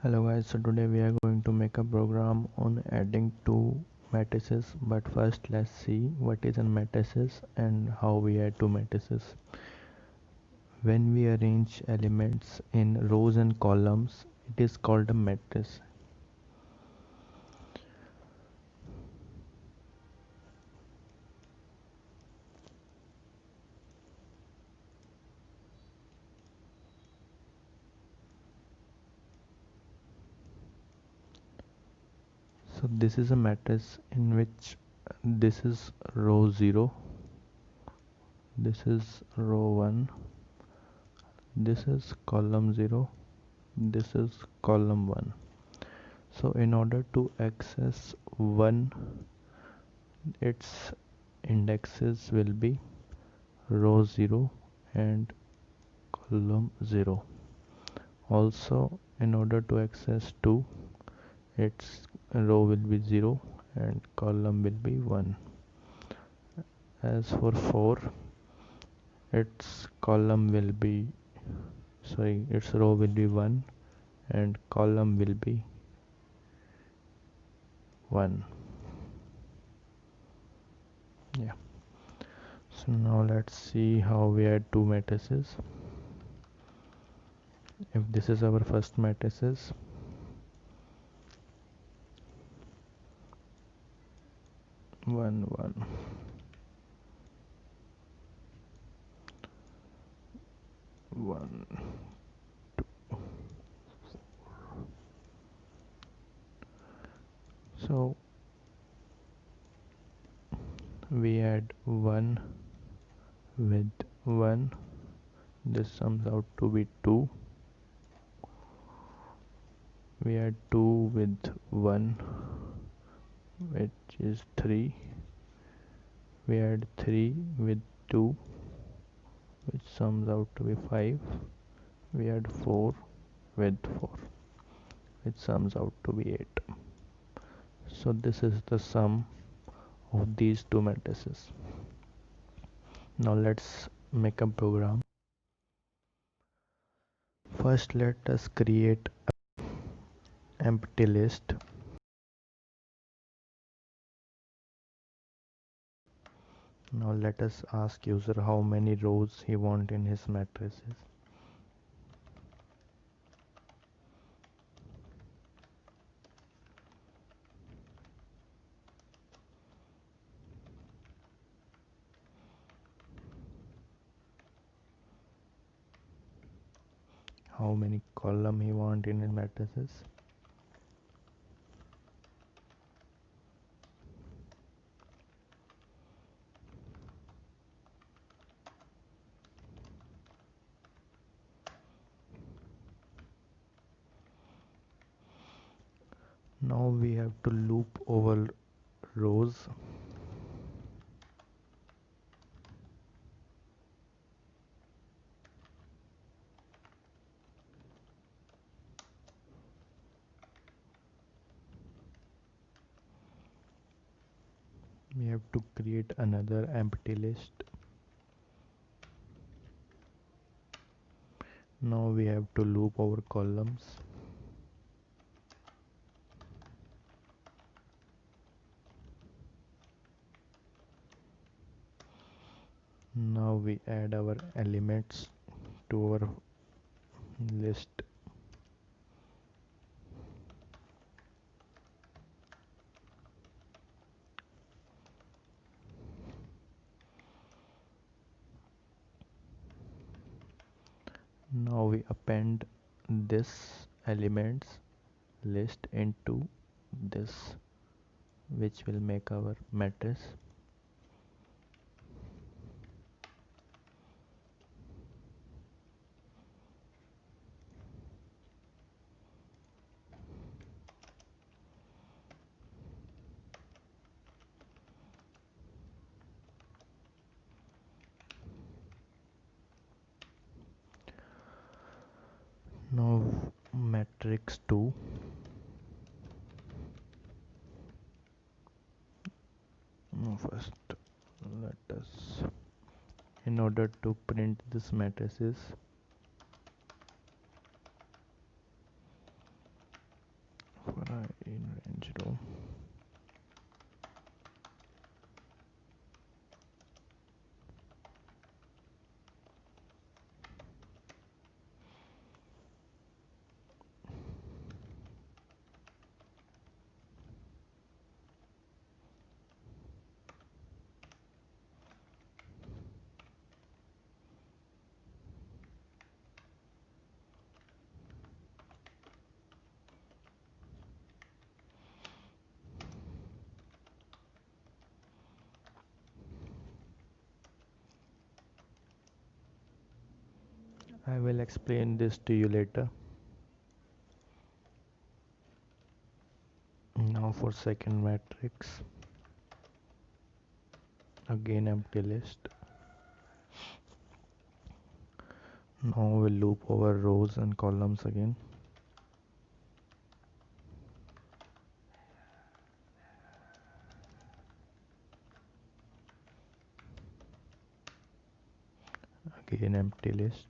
Hello guys, so today we are going to make a program on adding two matrices, but first let's see what is a matrices and how we add two matrices. When we arrange elements in rows and columns, it is called a matrix. So this is a matrix in which this is row 0, this is row 1, this is column 0, this is column 1. So in order to access one, its indexes will be row 0 and column 0. Also, in order to access 2, its row will be 0 and column will be 1. As for 4, its column will be its row will be 1 and column will be 1. Yeah. So now let's see how we add two matrices. If this is our first matrices, 1 1, 1. So we add 1 with 1, this sums out to be 2. We add 2 with 1, which is 3. We add 3 with 2, which sums out to be 5. We add 4 with 4, which sums out to be 8. So this is the sum of these two matrices. Now let's make a program. First let us create an empty list. Now let us ask user how many rows he wants in his matrices. How many column he wants in his matrices. Now we have to loop over rows. We have to create another empty list. Now we have to loop over columns. Now we add our elements to our list. Now we append this elements list into this, which will make our matrix. Now matrix 2. First let us, in order to print this matrices, 0. I will explain this to you later. Now for second matrix, again empty list. Now we'll loop over rows and columns again. Again empty list.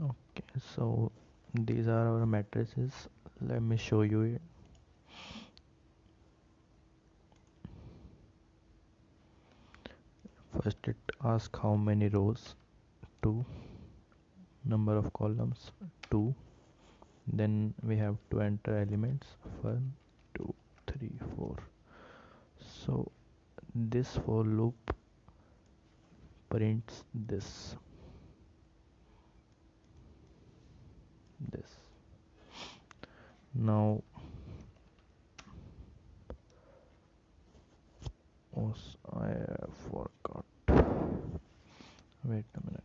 Okay, so these are our matrices. Let me show you it. First it asks how many rows, 2. Number of columns, 2. Then we have to enter elements, 1, 2, 3, 4. So this for loop prints this. Now I forgot. Wait a minute.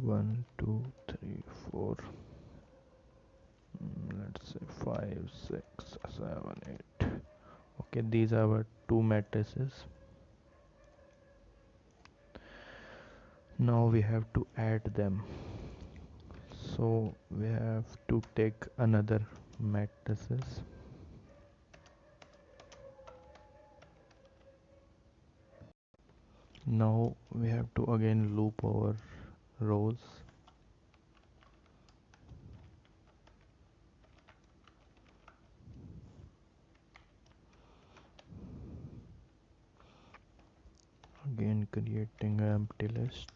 1, 2, 3, 4. Let's say 5, 6, 7, 8. Okay, these are our two matrices. Now we have to add them. So we have to take another matrices. Now we have to again loop our rows. Again creating an empty list.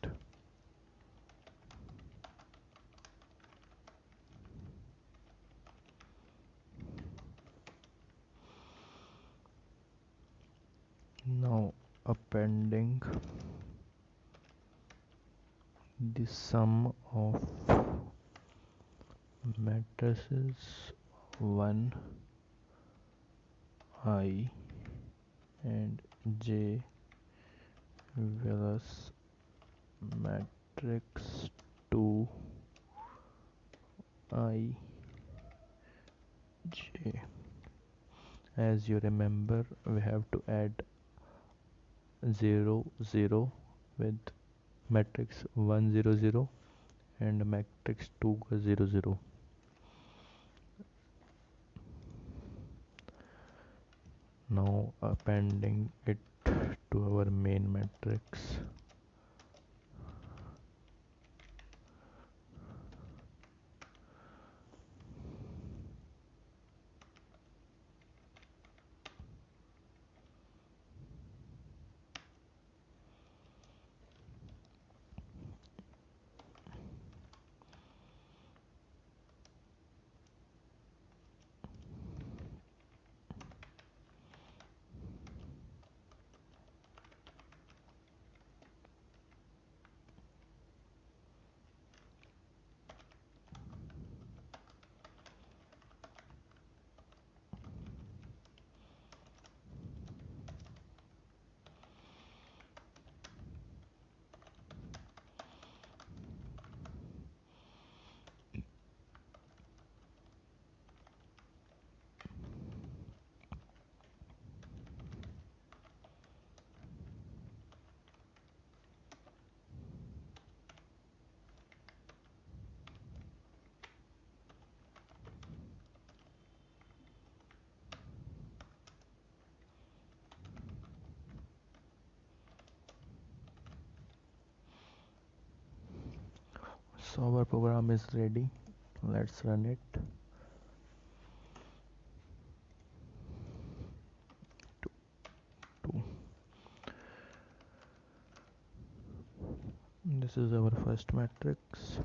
Now appending the sum of matrices 1, I and J plus matrix 2, I, J. As you remember, we have to add 0, 0 with matrix 1, 0, 0 and matrix 2, 0, 0. Now appending it to our main matrix. So our program is ready. Let's run it. Two. This is our first matrix,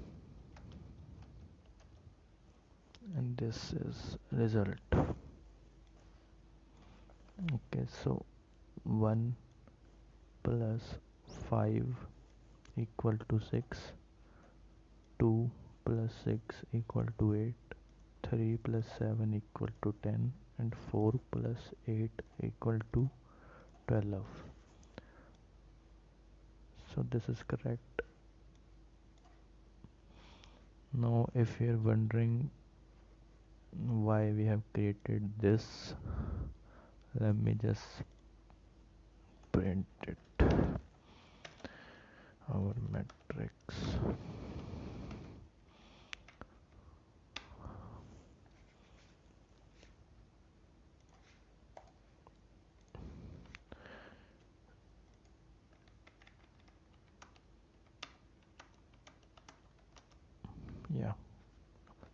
and this is result. Okay, so 1 plus 5 equal to 6, 2 plus 6 equal to 8, 3 plus 7 equal to 10, and 4 plus 8 equal to 12. So this is correct. Now if you're wondering why we have created this, let me just print it. Our matrix. Yeah,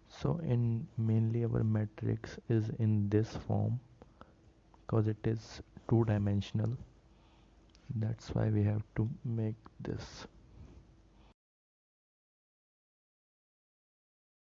so in mainly our matrix is in this form because it is two dimensional. That's why we have to make this.